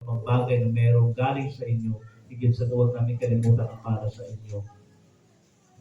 mga bagay na merong galing sa inyo, higit sa huwag namin kalimutan ang para sa inyo.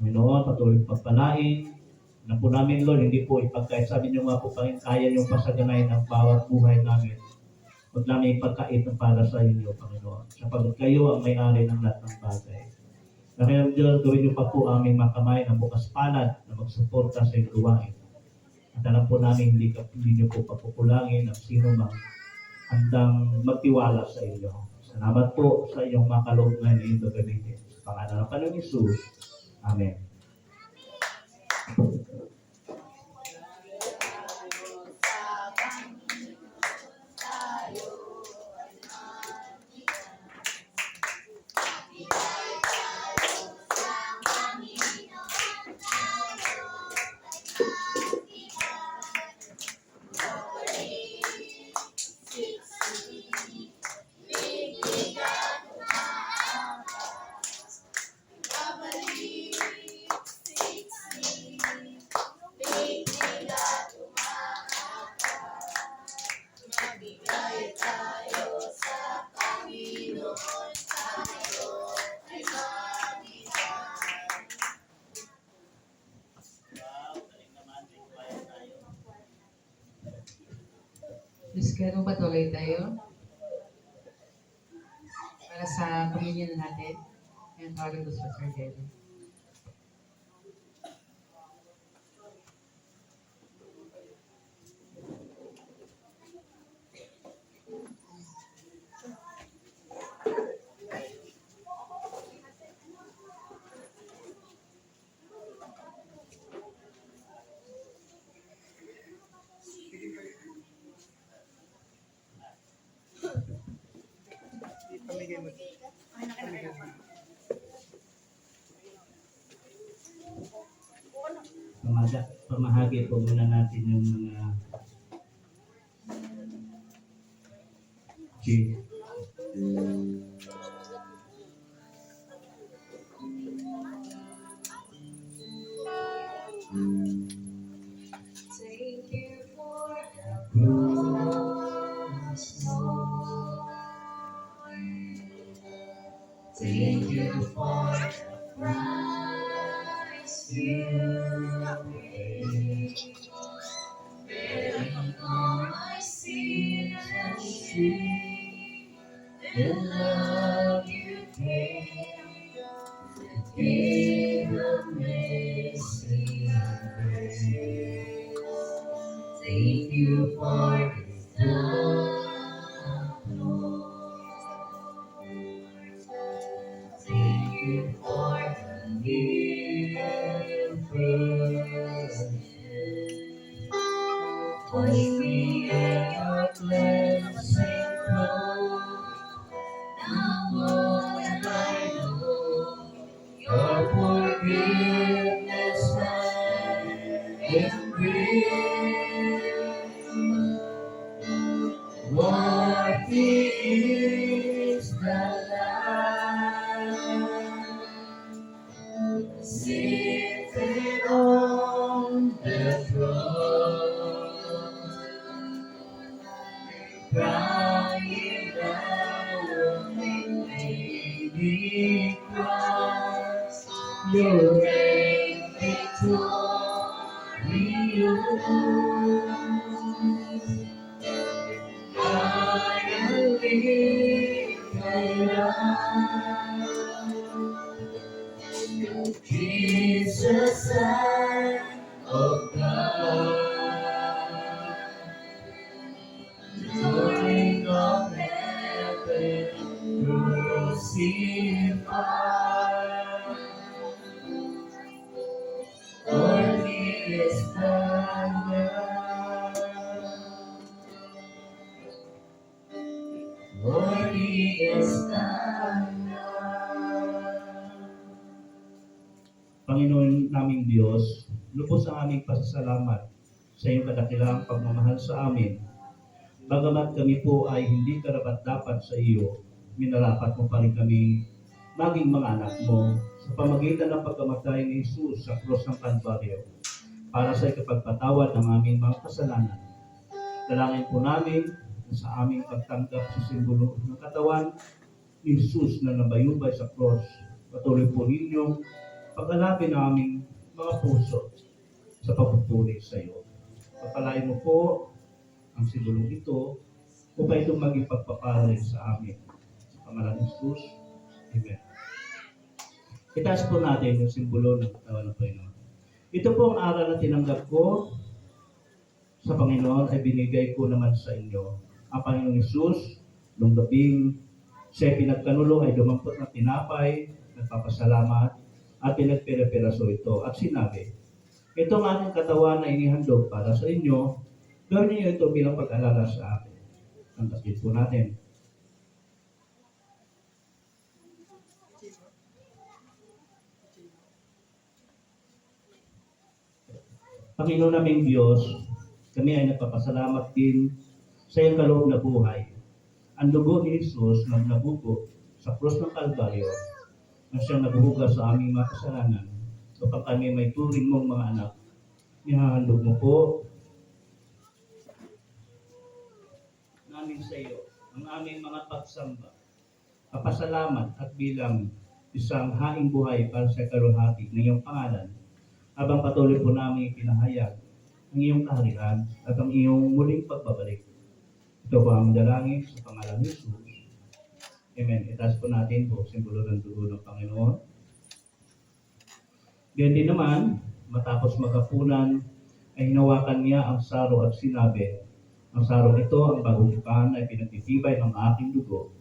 Panginoon, patuloy pagpalain na po namin, Lord, hindi po ipagkait. Sabi niyo nga po, Panginoon, kaya niyong pasaganayin ang bawat buhay namin. Huwag namin ipagkait ang para sa inyo, Panginoon. Sapagkat kayo ang may-ari ng lahat ng bagay. Kaya Diyos, gawin niyo pa po aming makamay ng bukas palad na magsuporta sa iyong gawain. At alam po namin, hindi niyo po papukulangin ang sino mang handang magtiwala sa inyo. Salamat po sa iyong makaloob na iyong gagamitin. Sa pangalan ng Panginoon Hesus. Amen. Kaya patuloy tayo para sa communion natin. Ngayon tawagin ko sa Sir Jerry. Pamahagi po muna natin yung mga Thank you for the cross, Lord. Thank you for the price you paid. Bearing all my sin and shame, the love you gave, the gift of mercy and grace. Thank you for this love, Lord. Thank you for the gift present. Wash me in your cleansing flow. Now all that I know, your forgiveness and grace. Worthy is the Lamb seated on the throne, crying out, Lady Christ, your reign victorious. I am lifted up, Jesus, Son of God, King of heaven, crucified. Worthy is the Lamb, worthy is the Lamb. Panginoon naming Diyos, lubos ang aming pasasalamat sa iyong kadakilang pagmamahal sa amin. Bagamat kami po ay hindi karapat-dapat sa iyo, minarapat mo pa rin kami maging mga anak mo sa pamagitan ng pagkamatay ni Jesus sa krus ng Kalbaryo para sa ikapagpatawad ng aming mga kasalanan. Dalangin po namin sa aming pagtanggap sa simbolo ng katawan ni Jesus na nabayubay sa cross. Patuloy po ninyong pag-alapin ang aming mga puso sa pagpupuri sa iyo. Pagpalain mo po ang simbolong ito upang ito maging pagpapalay sa amin. Sa pangalan ni Jesus, Amen. Itaas po natin yung simbolo ng katawan ng Panginoon. Ito po ang aral na tinanggap ko sa Panginoon ay binigay ko naman sa inyo. Ang Panginoong Jesus, nung gabing siya pinagkanulo ay dumampot ng tinapay, nagpapasalamat, at pinagpira-piraso ito. At sinabi, ito ang aking katawan na inihandog para sa inyo, gawin niyo ito bilang pag-alala sa akin. Tanggapin po natin. Panginoon naming Diyos, kami ay nagpapasalamat din sa iyong kaloob na buhay. Ang dugo ni Jesus na nabugo sa krus ng Kalbaryo na siyang nabuhugas sa aming mga kasalanan upang kami may turing mong mga anak. Ihahandog mo po namin sa iyo ang aming mga pagsamba, kapasalamat at bilang isang haing buhay para sa kaluhati ng iyong pangalan habang patuloy po namin pinahayag ang iyong kaharian at ang iyong muling pagbabalik. Ito po ang dalangin sa pangalan ni Jesus. Amen. Itaas po natin po simbolo ng dugo ng Panginoon. Ganyan din naman, matapos magkapunan, ay hinawakan niya ang saro at sinabi, ang sarong ito, ang bagong tipan, ay pinagtitibay ng aking dugo.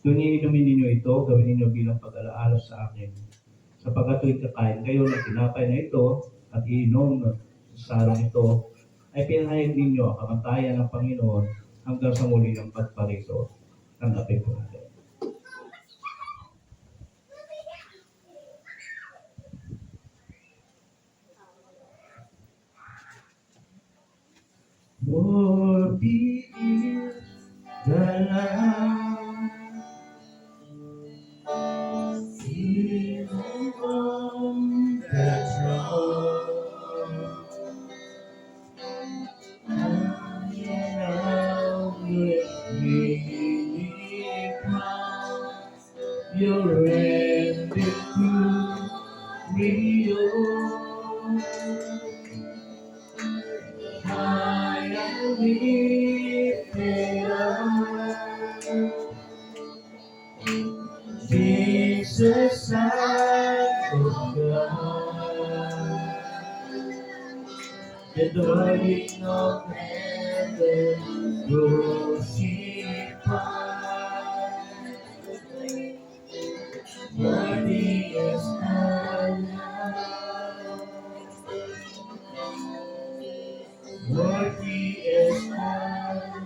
Kung iinumin ninyo ito, gawin ninyo bilang pag-alaala sa akin. Sapagkat tuwing kakain kayo ng tinapay na ito at iinom sa sarong ito, ay pinahayag ninyo ang kamatayan ng Panginoon hanggang sa muli ng pagparito. Tanggapin po natin. Worthy is the Lamb, seated on the throne, and with many crowns, your end to real. I am lifted up, Jesus, Son of God, the dawning of heaven, crucified. Worthy is the Lamb, worthy is the Lamb.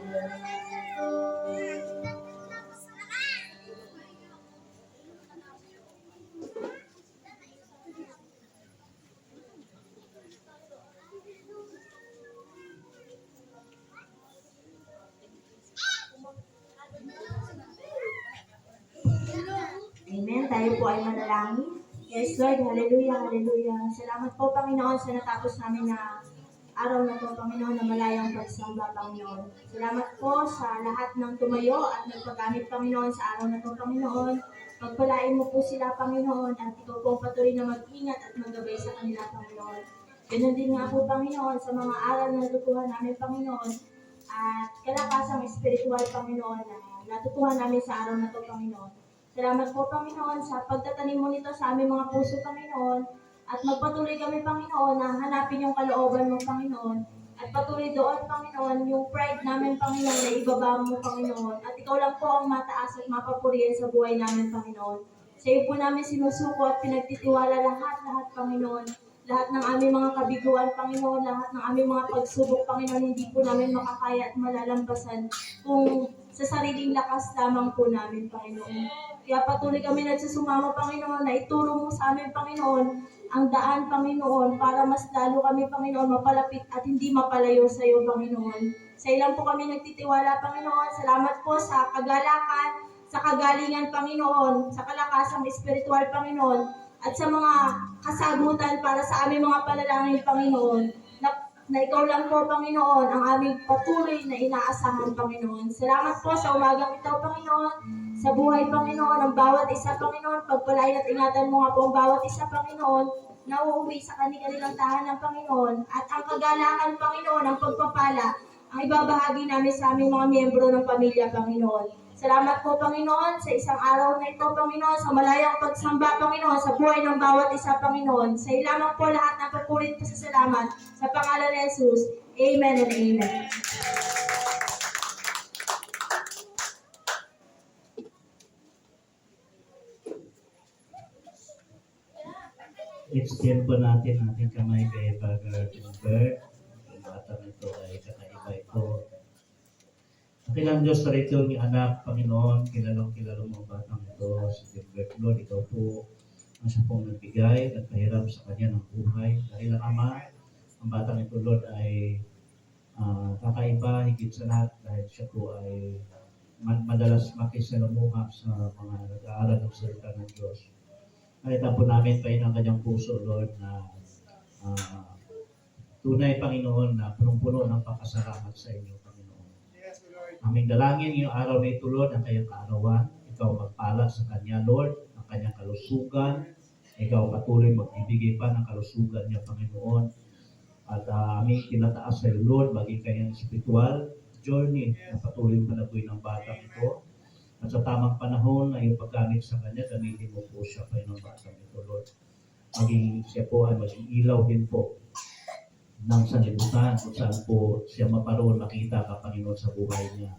Amen. Tayo po ay manalangin. Yes, Lord. Hallelujah, hallelujah. Salamat po, Panginoon, sa natapos namin na araw na to, Panginoon, na malayang pagsamba, Panginoon. Salamat po sa lahat ng tumayo at nagpagamit, Panginoon, sa araw na to, Panginoon. Pagpalain mo po sila, Panginoon, at ikaw po patuloy na mag-ingat at maggabay sa kanila, Panginoon. Ganun din nga po, Panginoon, sa mga aral na natutuhan namin, Panginoon, at kalakasang espiritual, Panginoon, na natutuhan namin sa araw na to, Panginoon. Salamat po, Panginoon, sa pagtatanim mo nito sa aming mga puso, Panginoon. At magpatuloy kami, Panginoon, na hanapin yung kalooban mo, Panginoon. At patuloy doon, Panginoon, yung pride namin, Panginoon, na ibaba mo, Panginoon. At ikaw lang po ang mataas at mapapurihan sa buhay namin, Panginoon. Sa iyo po namin sinusuko at pinagtitiwala lahat, Panginoon. Lahat ng aming mga kabiguan, Panginoon, lahat ng aming mga pagsubok, Panginoon, hindi po namin makakaya at malalampasan kung sa sariling lakas lamang po namin, Panginoon. Kaya patuloy kami nagsusumama, Panginoon, na ituro mo sa amin, Panginoon, ang daan, Panginoon, para mas lalo kami, Panginoon, mapalapit at hindi mapalayo sa iyo, Panginoon. Sa ilang po kami nagtitiwala, Panginoon. Salamat po sa kagalakan, sa kagalingan, Panginoon, sa kalakasang espiritual, Panginoon, at sa mga kasagutan para sa aming mga panalangin, Panginoon, na na ikaw lang po, Panginoon, ang aming patuloy na inaasahan, Panginoon. Salamat po sa umagang ito, Panginoon, sa buhay, Panginoon, ang bawat isa, Panginoon, pagpalain at ingatan mo nga po ang bawat isa, Panginoon, na uuwi sa kanilang tahanan, Panginoon, at ang kagalakan, Panginoon, ang pagpapala, ang ibabahagi namin sa aming mga miyembro ng pamilya, Panginoon. Salamat po, Panginoon, sa isang araw na ito, Panginoon, sa malayang pagsamba, Panginoon, sa buhay ng bawat isa, Panginoon. Sa iyo lamang po lahat ng papulit pa sa salamat. Sa pangalan ni Jesus, Amen and Amen. Extend po natin ating kamay kay Father Gilbert. Ang bata nito ay kakaiba ito. Ang kilang Diyos na rito yung anak, Panginoon, kilalang mo batang ito, si Gilbert Lord, ikaw po ang siya pong nagbigay at pahiram sa kanya ng buhay. Dahil ang Ama, ang batang ito, Lord, ay kakaiba, higit sa lahat, dahil siya po ay madalas makisalamuha sa mga nag-aaral ng salita ng Diyos. Nakita po namin pa ang kanyang puso, Lord, na tunay, Panginoon, na punong-puno ng pakasalamat sa inyo, Panginoon. Aming dalangin ngayong araw na ito, Lord, ang kanyang kaarawan. Ikaw magpala sa kanya, Lord, ang kanyang kalusugan. Ikaw patuloy magbibigay pa ng kalusugan niya, Panginoon. At aming tinataas sa iyo, Lord, maging kanyang spiritual journey na patuloy panagoy ng batang ito. At sa tamang panahon na iyong paggamit sa kanya, gamitin mo po siya, Panginoon, batang ito, Lord. Maging siya po ay maging ilaw din po ng sanlibutan kung saan po siya maparoon makita ka, Panginoon, sa buhay niya.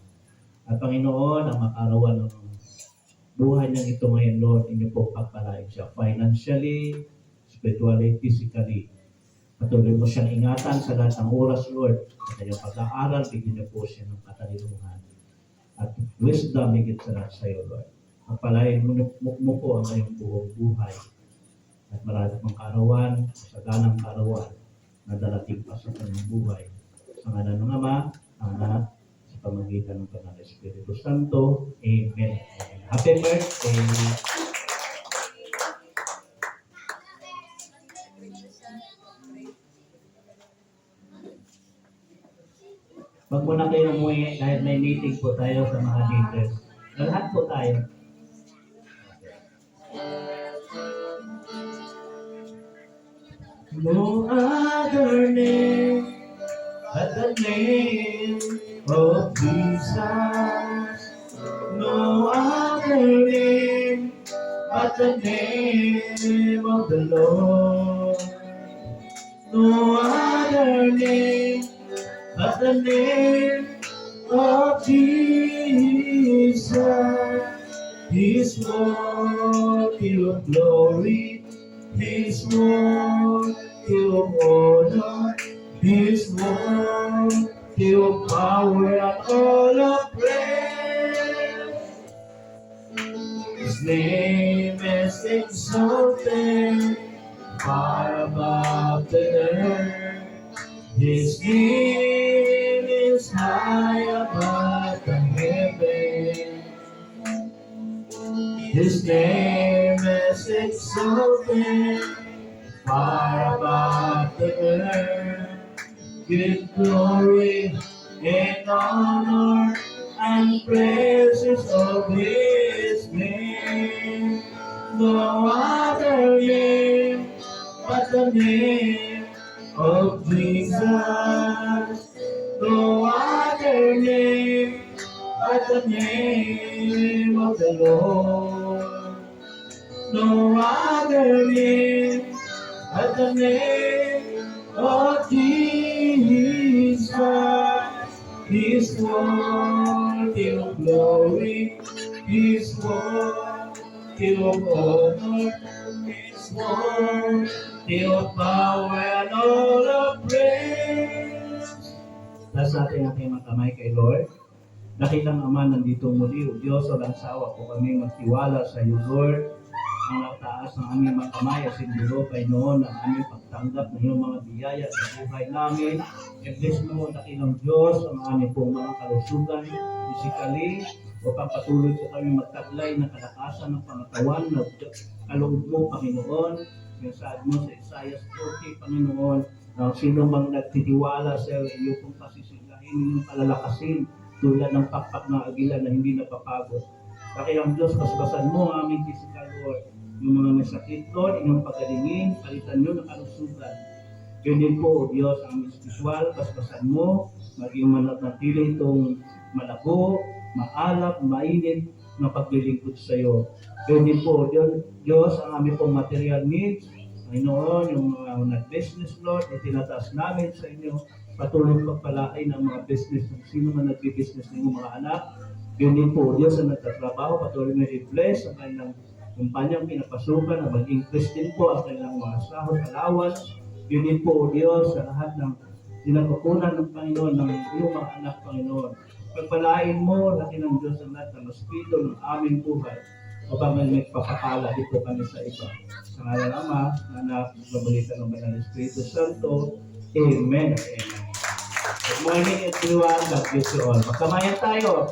At Panginoon, ang makarawan ng buhay niya ito ngayon, Lord, inyo po pagpalain siya financially, spiritually, physically. Patuloy mo siyang ingatan sa lahat ng oras, Lord. Sa kanyang pag-aaral, bigyan niyo po siya ng katalinuhan at wisdom higit sa lahat sa iyo, Lord. Pagpalain mo po ang kanyang buong buhay at marami pang kaarawan, sa ganang kaarawan na darating pa sa kanyang buhay. Sa ngalan ng Ama, Anak, sa pamamagitan ng Banal na Espiritu Santo. Amen. Happy birthday! Wag muna kayo umuwi dahil may meeting po tayo sa mga leaders. Lahat po tayo. No other name but the name of Jesus. No other name but the name of the Lord. No other name but the name of Jesus. He's worthy of glory, He's worthy of honor, He's worthy of power and all of praise. His name is exalted far above the earth. His name is high above the heaven. His name is exalted far above the earth. Give glory and honor and praises of His name. No other name but the name of Jesus. No other name but the name of the Lord. No other name but the name of Jesus. He's worthy of glory, He's worthy of honor, He's worthy of power and all of praise. Taas natin ating mga kamay kay Lord. Dakilang Ama, nandito muli, O Diyos, walang sawa po kami magtiwala sa iyo, Lord. Ang nagtaas ng aming mga kamay at sindulo, Panginoon, ang aming pagtanggap ng iyong mga biyaya sa buhay namin. I-bless mo, dakilang Diyos, ang aming pong mga kalusugan, physically, upang patuloy po kami magtaglay ng kalakasan ng pangatawan na kaloob mo, Panginoon. Yung saad mo sa Isaiah 40, Panginoon, Ang sino mang nagtitiwala sa iyo kung pasisilahin yung palalakasin tulad ng pakpak ng agila na hindi napapagod. Kaya ang Diyos, basbasan mo ang aming physical, Lord. Yung mga may sakit, Lord, inyong pagalingin, palitan nyo ng kalusugan. Yun din po, O Diyos, ang spiritual, basbasan mo, maging manatili itong malago, maalap, mainit na paglilingkod sa iyo. Yun din po, Diyos, ang aming pong material needs, Panginoon, yung mga nag-business, Lord, itinataas namin sa inyo, patuloy pagpalain ang mga business, kung sino man nag-business ng mga anak. Yun din po, Diyos, ang nagtatrabaho, patuloy na i-bless ang kanilang kumpanyang pinapasukan, na mag-increase din po ang kanilang mga sahod, allowance. Yun din po, Diyos, sa lahat ng pinakukunan ng Panginoon, ng iyong mga anak, Panginoon. Pagpalain mo, laki ng Diyos ang lahat ng espiritu ng aming buhay, upang may papakala dito kami sa iba. Sa ngalan ng Ama, Anak, Babalitan ng Banal Espiritu Santo. Amen. Amen. Good morning, everyone. God bless you all. Magkamayan tayo.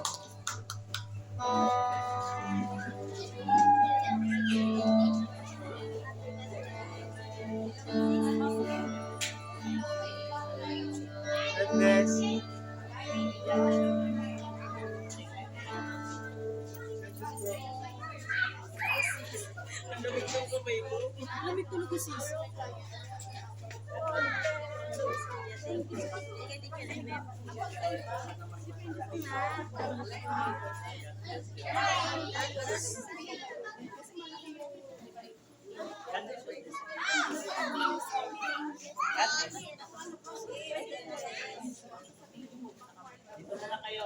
Dito na kayo.